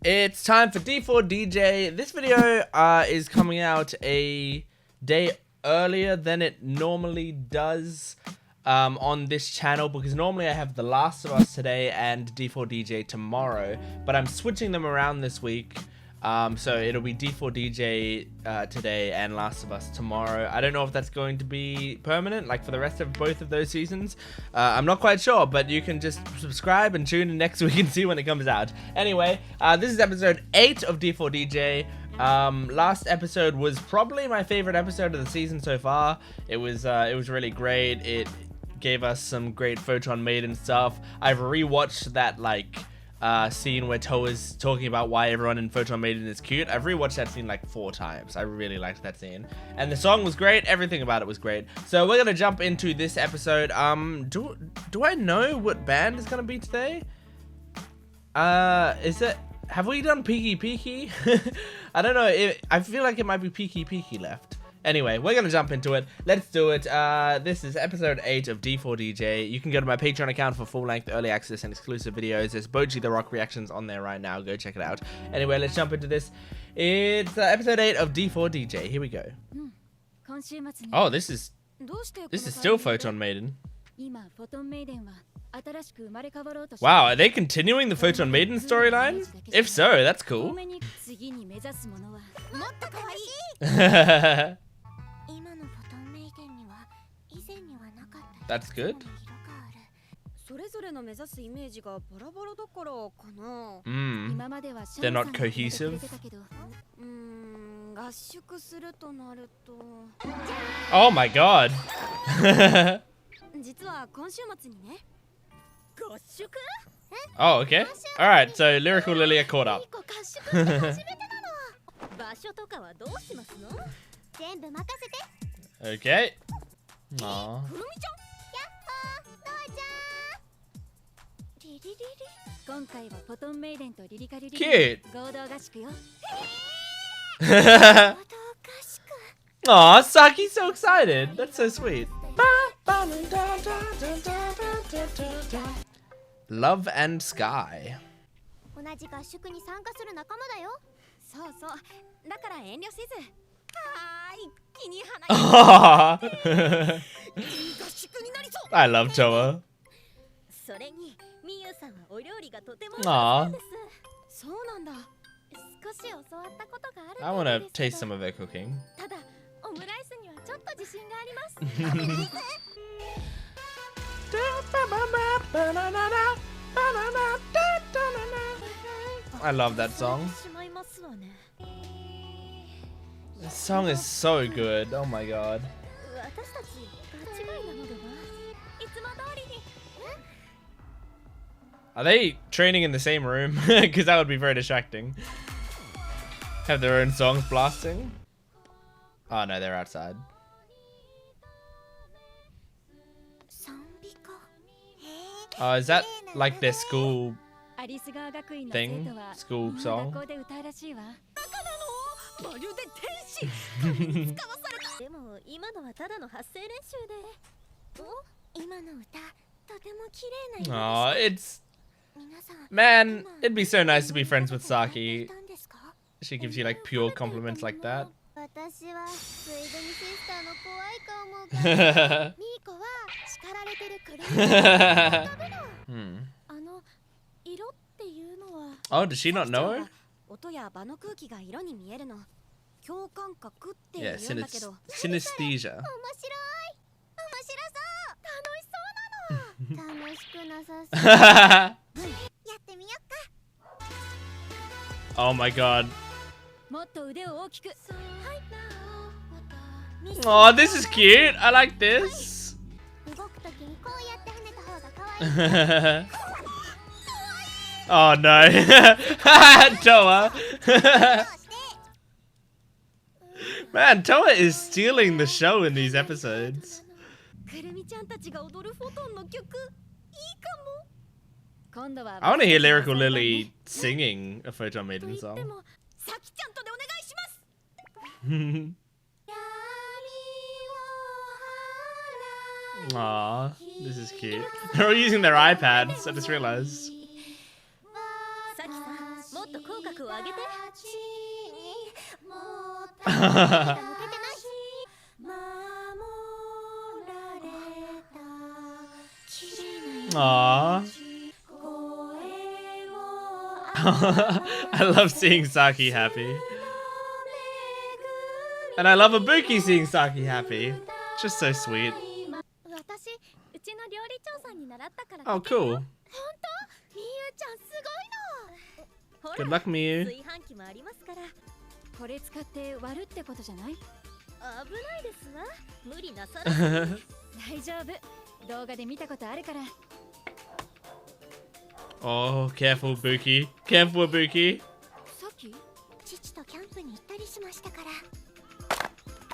It's time for D4DJ. This video is coming out a day earlier than it normally does on this channel, because normally I have The Last of Us today and D4DJ tomorrow, but I'm switching them around this week. So it'll be D4DJ today and Last of Us tomorrow. I don't know if that's going to be permanent, like for the rest of both of those seasons. I'm not quite sure, but you can just subscribe and tune in next week and see when it comes out. Anyway, this is episode 8 of D4DJ. Last episode was probably my favorite episode of the season so far. It was really great. It gave us some great Photon Maiden stuff. I've rewatched that scene where Towa's talking about why everyone in Photon Maiden is cute. I've rewatched that scene like 4 times. I really liked that scene. And the song was great. Everything about it was great. So we're gonna jump into this episode. Do I know what band is gonna be today? Have we done peaky? I don't know. I feel like it might be peaky left. Anyway, we're going to jump into it. Let's do it. This is episode 8 of D4DJ. You can go to my Patreon account for full-length early access and exclusive videos. There's Boji the Rock reactions on there right now. Go check it out. Anyway, let's jump into this. It's episode 8 of D4DJ. Here we go. Oh, this is still Photon Maiden. Wow, are they continuing the Photon Maiden storyline? If so, that's cool. That's good. They're not cohesive. Oh my god. Oh, okay. Alright, so Lyrical Lily are caught up. Okay. Aww. Cute. Aw, Saki's so excited. That's so sweet. Love and Sky. I love Towa. Aww. I want to taste some of her cooking. I love that song. This song is so good. Oh my god. Are they training in the same room? Because that would be very distracting. Have their own songs blasting. Oh no, they're outside. Oh, is that like their school thing? School song? Oh, it's... Man, it'd be so nice to be friends with Saki. She gives you like pure compliments like that. Oh, does she not know her? Yeah, synesthesia. Oh my god. Oh, this is cute. I like this. Oh no. Towa. Man, Towa is stealing the show in these episodes. I want to hear Lyrical Lily singing a Photon Maiden song. Aww, this is cute. They're all using their iPads, I just realized. Aww. I love seeing Saki happy. And I love ibuki seeing Saki happy. Just so sweet. Oh, cool. Good luck, Miyu. Oh, careful, Buki. Careful, Buki.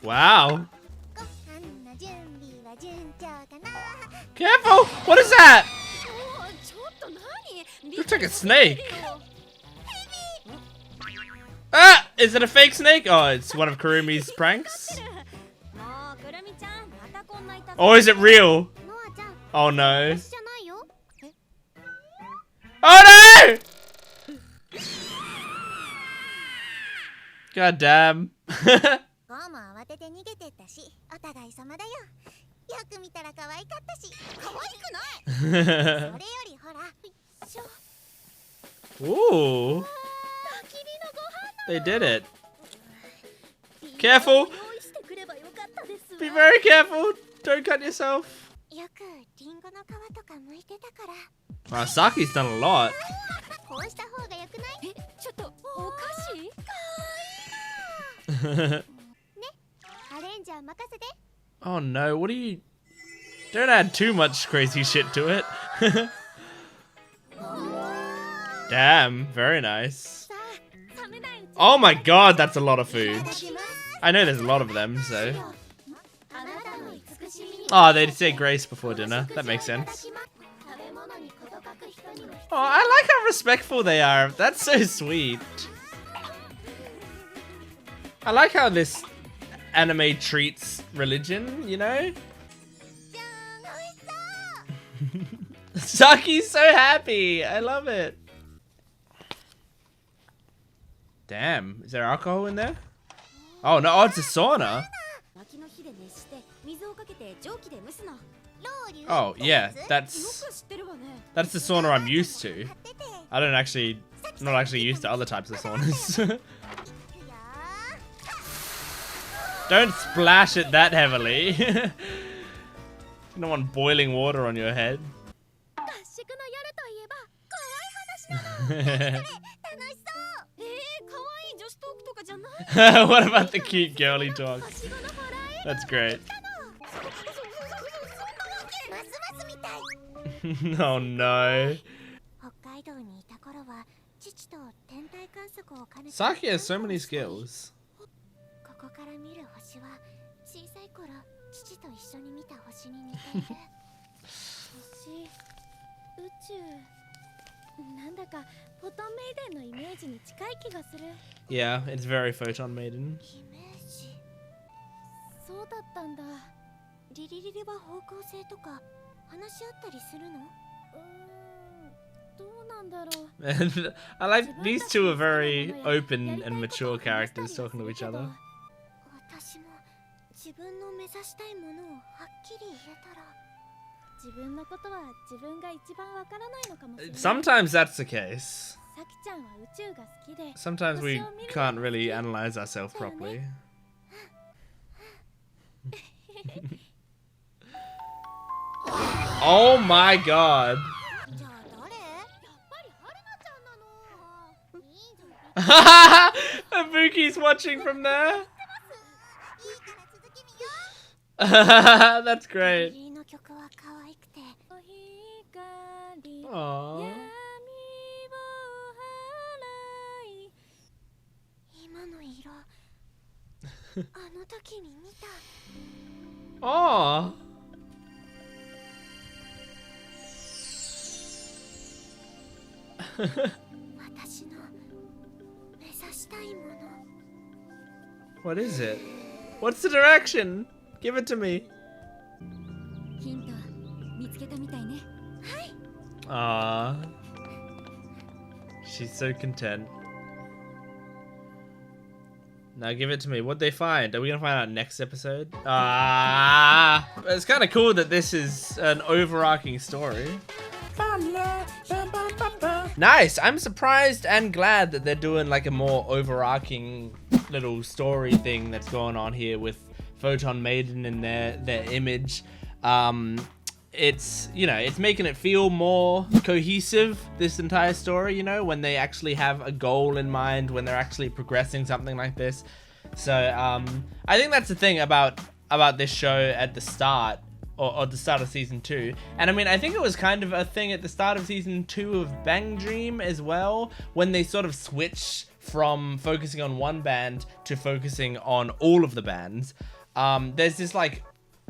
Wow. Careful! What is that? Looks like a snake. Ah! Is it a fake snake? Oh, it's one of Kurumi's pranks. Or is it real? Oh no. Oh no! God damn. Ooh. They did it. Careful. Be very careful. Don't cut yourself. Wow, Saki's done a lot. Oh no, what are you... Don't add too much crazy shit to it. Damn, very nice. Oh my god, that's a lot of food. I know there's a lot of them, so... Oh, they say grace before dinner. That makes sense. Oh, I like how respectful they are. That's so sweet. I like how this anime treats religion, you know? Saki's so happy. I love it. Damn, is there alcohol in there? Oh no, oh, it's a sauna. Oh yeah, that's the sauna I'm used to. I'm not actually used to other types of saunas. Don't splash it that heavily. You don't want boiling water on your head. What about the cute girly talk? That's great. Oh no. Saki has so many skills. Yeah, it's very Photon Maiden. And I like these two are very open and mature characters talking to each other. Sometimes that's the case. Sometimes we can't really analyze ourselves properly. Oh my god. Ibuki's watching from there. That's great. Aww. Aww. What is it? What's the direction? Give it to me. Aww. She's so content. Now give it to me. What'd they find? Are we gonna find out next episode? It's kind of cool that this is an overarching story. Nice. I'm surprised and glad that they're doing like a more overarching little story thing that's going on here with Photon Maiden and their image. It's, you know, it's making it feel more cohesive, this entire story, you know, when they actually have a goal in mind, when they're actually progressing something like this. So I think that's the thing about this show at the start, or the start of season 2. And I mean, I think it was kind of a thing at the start of season 2 of Bang Dream as well, when they sort of switch from focusing on one band to focusing on all of the bands.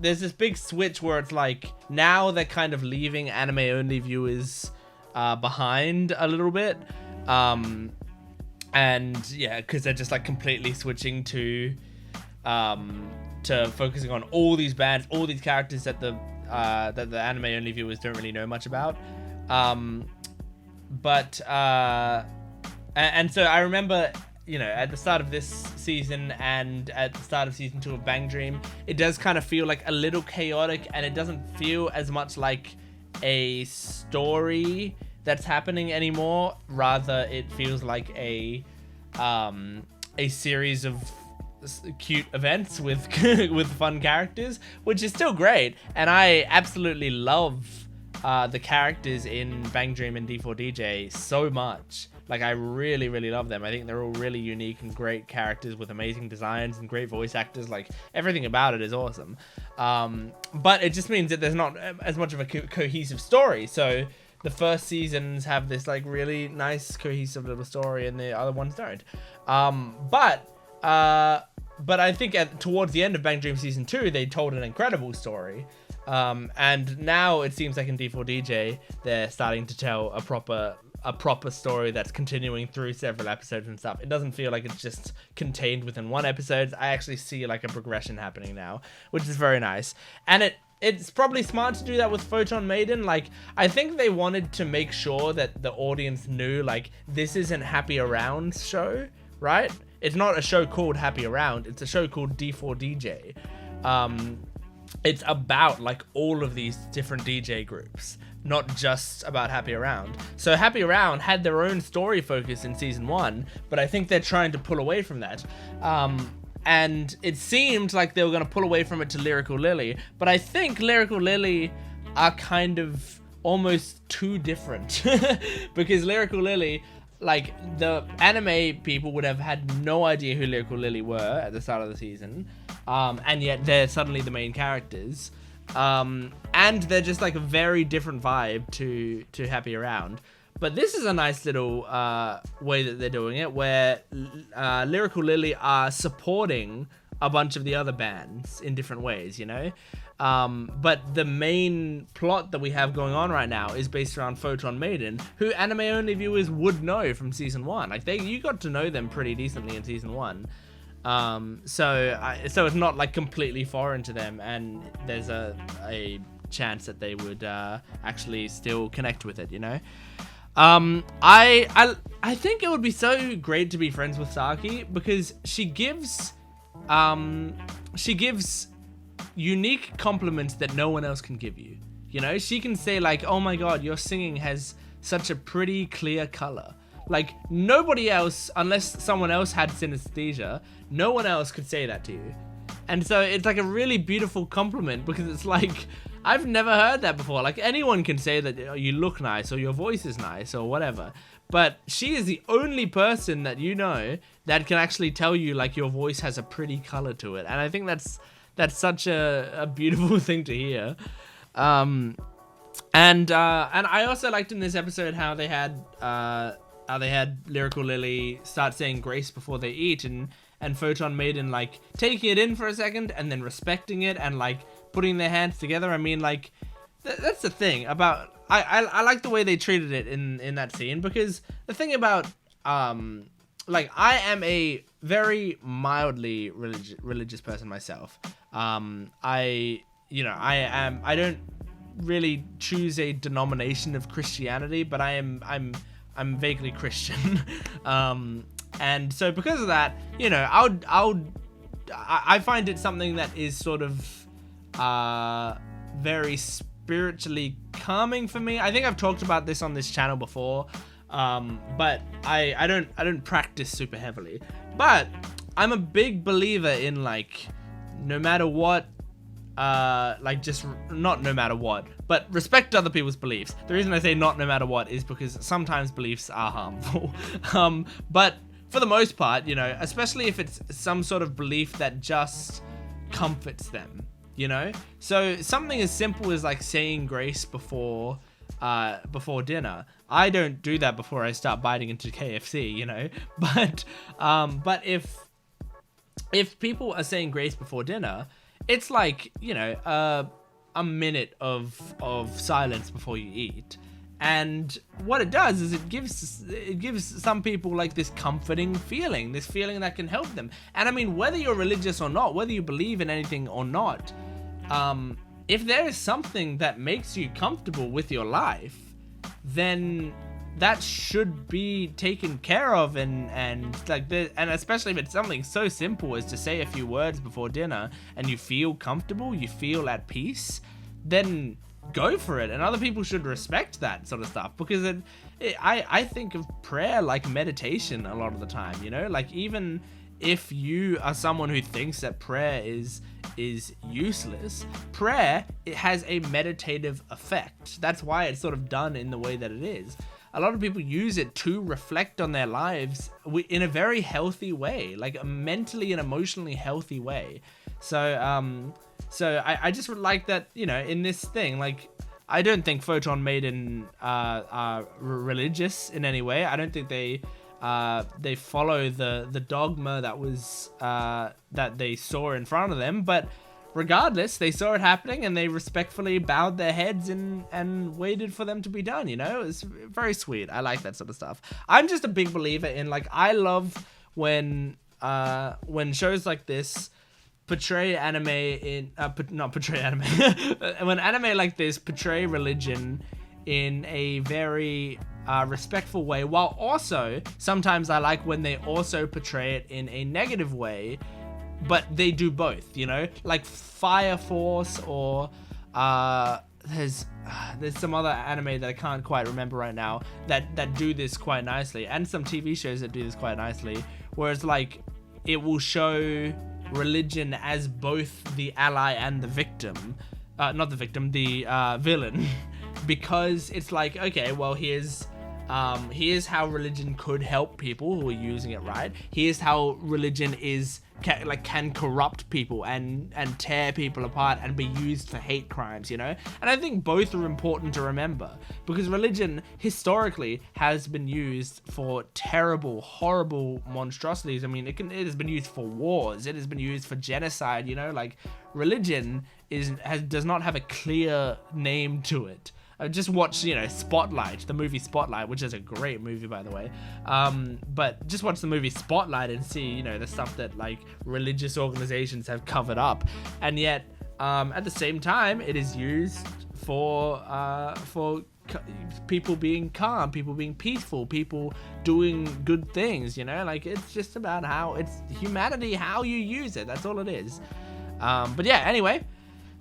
There's this big switch where it's like, now they're kind of leaving anime-only viewers behind a little bit. And yeah, because they're just like completely switching to focusing on all these bands, all these characters that the anime-only viewers don't really know much about. And so I remember, you know, at the start of this season and at the start of season 2 of Bang Dream, it does kind of feel like a little chaotic, and it doesn't feel as much like a story that's happening anymore. Rather, it feels like a series of cute events with with fun characters, which is still great. And I absolutely love the characters in Bang Dream and D4DJ so much. Like, I really, really love them. I think they're all really unique and great characters with amazing designs and great voice actors. Like, everything about it is awesome. But it just means that there's not as much of a cohesive story. So the first seasons have this, like, really nice, cohesive little story, and the other ones don't. But I think towards the end of Bang Dream Season 2, they told an incredible story. And now it seems like in D4DJ, they're starting to tell a proper story that's continuing through several episodes and stuff. It doesn't feel like it's just contained within one episode. I actually see like a progression happening now, which is very nice. And it's probably smart to do that with Photon Maiden. Like, I think they wanted to make sure that the audience knew, like, this isn't Happy Around's show, right? It's not a show called Happy Around. It's a show called D4DJ. It's about like all of these different DJ groups, not just about Happy Around. So Happy Around had their own story focus in season 1, but I think they're trying to pull away from that. And it seemed like they were going to pull away from it to Lyrical Lily, but I think Lyrical Lily are kind of almost too different. Because Lyrical Lily, like, the anime people would have had no idea who Lyrical Lily were at the start of the season. And yet they're suddenly the main characters. And they're just like a very different vibe to Happy Around. But this is a nice little way that they're doing it, where Lyrical Lily are supporting a bunch of the other bands in different ways, you know? But the main plot that we have going on right now is based around Photon Maiden, who anime-only viewers would know from season 1. Like, you got to know them pretty decently in season 1. So it's not like completely foreign to them, and there's a chance that they would actually still connect with it, you know? I think it would be so great to be friends with Saki, because she gives unique compliments that no one else can give you. You know, she can say like, oh my god, your singing has such a pretty clear color. Like, nobody else, unless someone else had synesthesia, no one else could say that to you. And so it's like a really beautiful compliment, because it's like, I've never heard that before. Like, anyone can say that you look nice or your voice is nice or whatever. But she is the only person that you know that can actually tell you like your voice has a pretty color to it. And I think that's such a beautiful thing to hear. And I also liked in this episode how they had Lyrical Lily start saying grace before they eat, and Photon Maiden like taking it in for a second and then respecting it and like putting their hands together. I mean, like that's the thing about I like the way they treated it in that scene, because the thing about like, I am a very mildly religious person myself. I don't really choose a denomination of Christianity, but I'm vaguely Christian. And so because of that, you know, I find it something that is sort of very spiritually calming for me. I think I've talked about this on this channel before, but I don't practice super heavily. But I'm a big believer in, like, no matter what, like, just not no matter what, but respect other people's beliefs. The reason I say not no matter what is because sometimes beliefs are harmful. But for the most part, you know, especially if it's some sort of belief that just comforts them, you know? So something as simple as, like, saying grace before dinner. I don't do that before I start biting into KFC, you know? But if people are saying grace before dinner, it's like, you know, a minute of silence before you eat. And what it does is it gives some people, like, this comforting feeling, this feeling that can help them. And I mean, whether you're religious or not, whether you believe in anything or not, if there is something that makes you comfortable with your life, then that should be taken care of, and especially if it's something so simple as to say a few words before dinner and you feel comfortable, you feel at peace, then go for it. And other people should respect that sort of stuff, because I think of prayer like meditation a lot of the time, you know? Like, even if you are someone who thinks that prayer is useless, prayer, it has a meditative effect. That's why it's sort of done in the way that it is. A lot of people use it to reflect on their lives in a very healthy way, like a mentally and emotionally healthy way. So I just would like that, you know, in this thing, like, I don't think Photon, Maiden are religious in any way. I don't think they follow the dogma that was that they saw in front of them, but regardless, they saw it happening and they respectfully bowed their heads and waited for them to be done, you know? It was very sweet. I like that sort of stuff. I'm just a big believer in, like, I love when shows like this portray anime in not portray anime when anime like this portray religion in a very respectful way, while also sometimes I like when they also portray it in a negative way, but they do both, you know? Like Fire Force, or there's some other anime that I can't quite remember right now that do this quite nicely, and some TV shows that do this quite nicely, whereas, like, it will show religion as both the ally and the victim, not the victim, the villain, because it's like, okay, well, here's how religion could help people who are using it right. Here's how religion can corrupt people and tear people apart and be used for hate crimes, you know? And I think both are important to remember, because religion historically has been used for terrible, horrible monstrosities. I mean, it has been used for wars. It has been used for genocide, you know? Like, religion does not have a clear name to it. Just watch, you know, Spotlight, the movie Spotlight, which is a great movie, by the way. But just watch the movie Spotlight and see, you know, the stuff that, like, religious organizations have covered up. And yet, at the same time, it is used for people being calm, people being peaceful, people doing good things, you know? Like, it's just about it's humanity, how you use it. That's all it is. But yeah, anyway.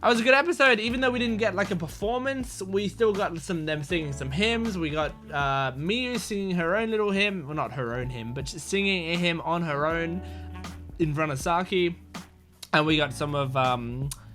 That was a good episode. Even though we didn't get, like, a performance, we still got them singing some hymns. We got Miyu singing her own little hymn. Well, not her own hymn, but just singing a hymn on her own in front of Saki. And we got some of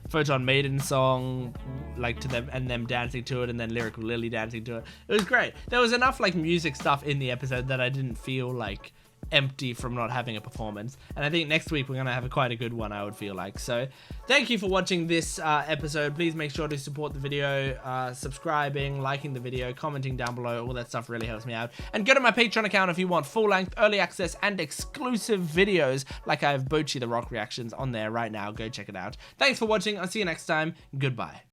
Photon Maiden's song, like, to them, and them dancing to it, and then Lyrical Lily dancing to it. It was great. There was enough, like, music stuff in the episode that I didn't feel, like, empty from not having a performance. And I think next week we're gonna have quite a good one, I would feel like. So thank you for watching this episode. Please make sure to support the video, subscribing, liking the video, commenting down below. All that stuff really helps me out. And go to my Patreon account if you want full-length early access and exclusive videos, like I have Bochi the Rock reactions on there right now. Go check it out. Thanks for watching. I'll see you next time. Goodbye.